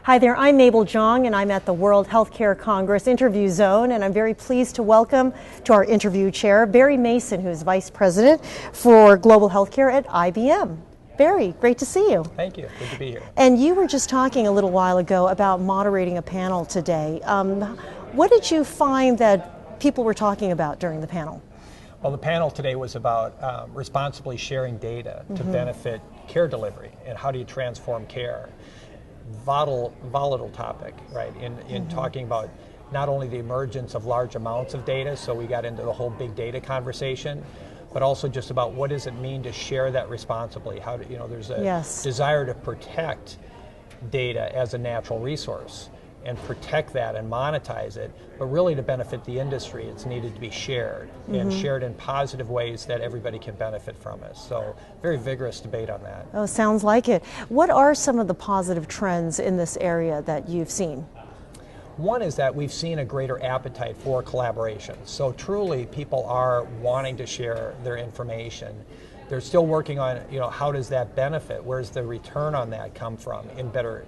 Hi there, I'm Mabel Jong, and I'm at the World Healthcare Congress Interview Zone, and I'm very pleased to welcome to our interview chair Barry Mason, who's Vice President for Global Healthcare at IBM. Barry, great to see you. Thank you. Good to be here. And you were just talking a little while ago about moderating a panel today. What did you find that people were talking about during the panel? Well, the panel today was about responsibly sharing data to benefit care delivery and how do you transform care. Volatile topic, right? In talking about not only the emergence of large amounts of data, so we got into the whole big data conversation, but also just about what does it mean to share that responsibly? How do there's a desire to protect data as a natural resource and protect that and monetize it, but really to benefit the industry, it's needed to be shared and shared in positive ways that everybody can benefit from it. So very vigorous debate on that. Oh, sounds like it. What are some of the positive trends in this area that you've seen? One is that we've seen a greater appetite for collaboration. So truly people are wanting to share their information. They're still working on, how does that benefit? Where's the return on that come from in better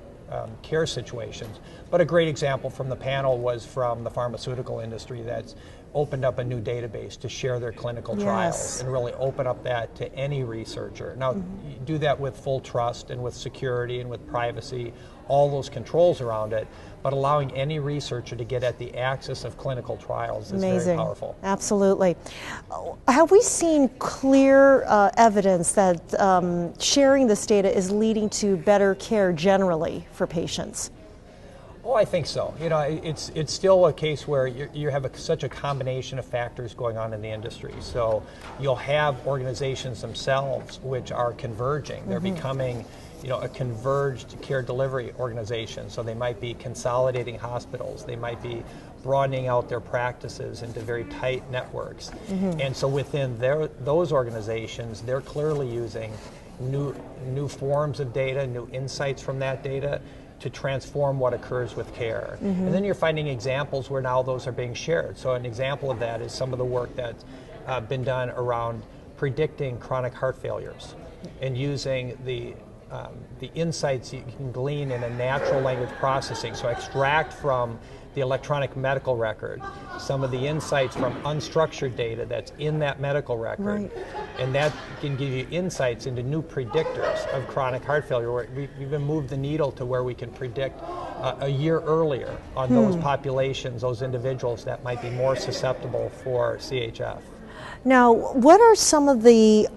care situations? But a great example from the panel was from the pharmaceutical industry that's opened up a new database to share their clinical trials and really open up that to any researcher. Now, you do that with full trust and with security and with privacy, all those controls around it, but allowing any researcher to get at the access of clinical trials is very powerful. Absolutely. Have we seen clear evidence that sharing this data is leading to better care generally for patients? Oh, I think so. It's still a case where you have such a combination of factors going on in the industry. So you'll have organizations themselves which are converging. They're becoming a converged care delivery organization. So they might be consolidating hospitals. They might be broadening out their practices into very tight networks. And so within those organizations, they're clearly using new forms of data, new insights from that data to transform what occurs with care. And then you're finding examples where now those are being shared. So an example of that is some of the work that's been done around predicting chronic heart failures and using the insights you can glean in a natural language processing. So extract from the electronic medical record some of the insights from unstructured data that's in that medical record. And that can give you insights into new predictors of chronic heart failure. Where we've even moved the needle to where we can predict a year earlier on those populations, those individuals that might be more susceptible for CHF. Now, what are some of the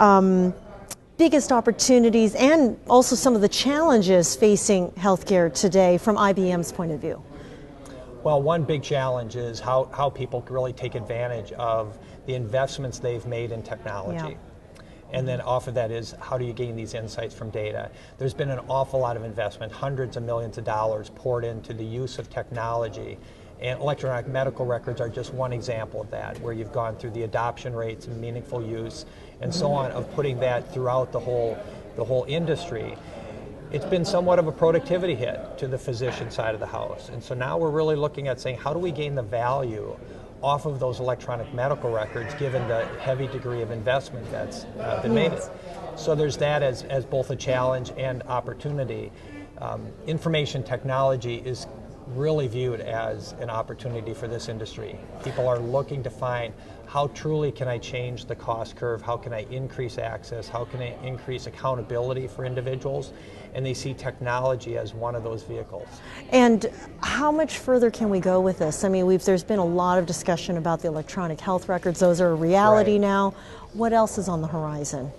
biggest opportunities and also some of the challenges facing healthcare today from IBM's point of view? Well, one big challenge is how people really take advantage of the investments they've made in technology. And then off of that is, how do you gain these insights from data? There's been an awful lot of investment, hundreds of millions of dollars poured into the use of technology. And electronic medical records are just one example of that, where you've gone through the adoption rates and meaningful use and so on, of putting that throughout the whole industry. It's been somewhat of a productivity hit to the physician side of the house. And so now we're really looking at saying, how do we gain the value off of those electronic medical records given the heavy degree of investment that's been made? So there's that as both a challenge and opportunity. Information technology is really viewed as an opportunity for this industry. People are looking to find, how truly can I change the cost curve? How can I increase access? How can I increase accountability for individuals? And they see technology as one of those vehicles. And how much further can we go with this? I mean, there's been a lot of discussion about the electronic health records. Those are a reality now. What else is on the horizon?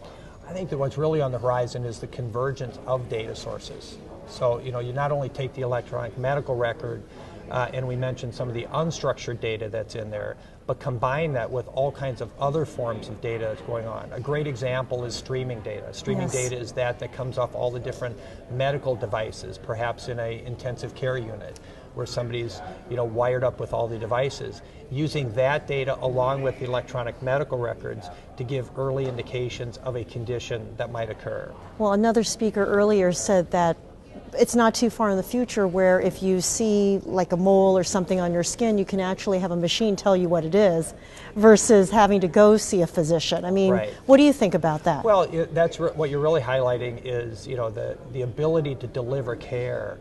I think that what's really on the horizon is the convergence of data sources. So, you not only take the electronic medical record, and we mentioned some of the unstructured data that's in there, but combine that with all kinds of other forms of data that's going on. A great example is streaming data. Streaming data is that comes off all the different medical devices, perhaps in an intensive care unit, where somebody's wired up with all the devices. Using that data along with the electronic medical records to give early indications of a condition that might occur. Well, another speaker earlier said that it's not too far in the future where if you see like a mole or something on your skin, you can actually have a machine tell you what it is versus having to go see a physician. I mean, what do you think about that? Well, that's what you're really highlighting is, the ability to deliver care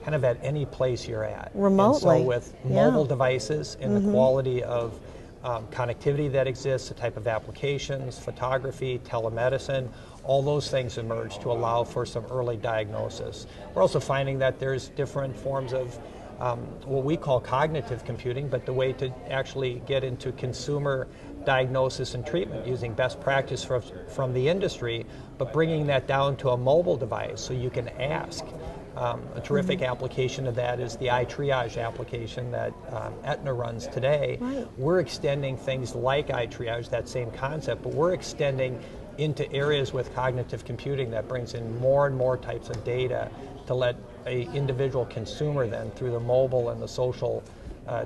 kind of at any place you're at. Remotely. And so with mobile devices and the quality of connectivity that exists, the type of applications, photography, telemedicine, all those things emerge to allow for some early diagnosis. We're also finding that there's different forms of what we call cognitive computing, but the way to actually get into consumer diagnosis and treatment using best practice from the industry, but bringing that down to a mobile device so you can ask. A terrific application of that is the iTriage application that Aetna runs today. Right. We're extending things like iTriage, that same concept, but we're extending into areas with cognitive computing that brings in more and more types of data to let an individual consumer then, through the mobile and the social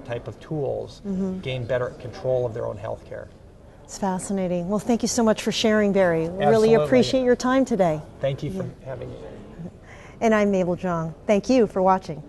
type of tools, gain better control of their own health care. It's fascinating. Well, thank you so much for sharing, Barry. Absolutely. Really appreciate your time today. Thank you for having me. And I'm Mabel Jong. Thank you for watching.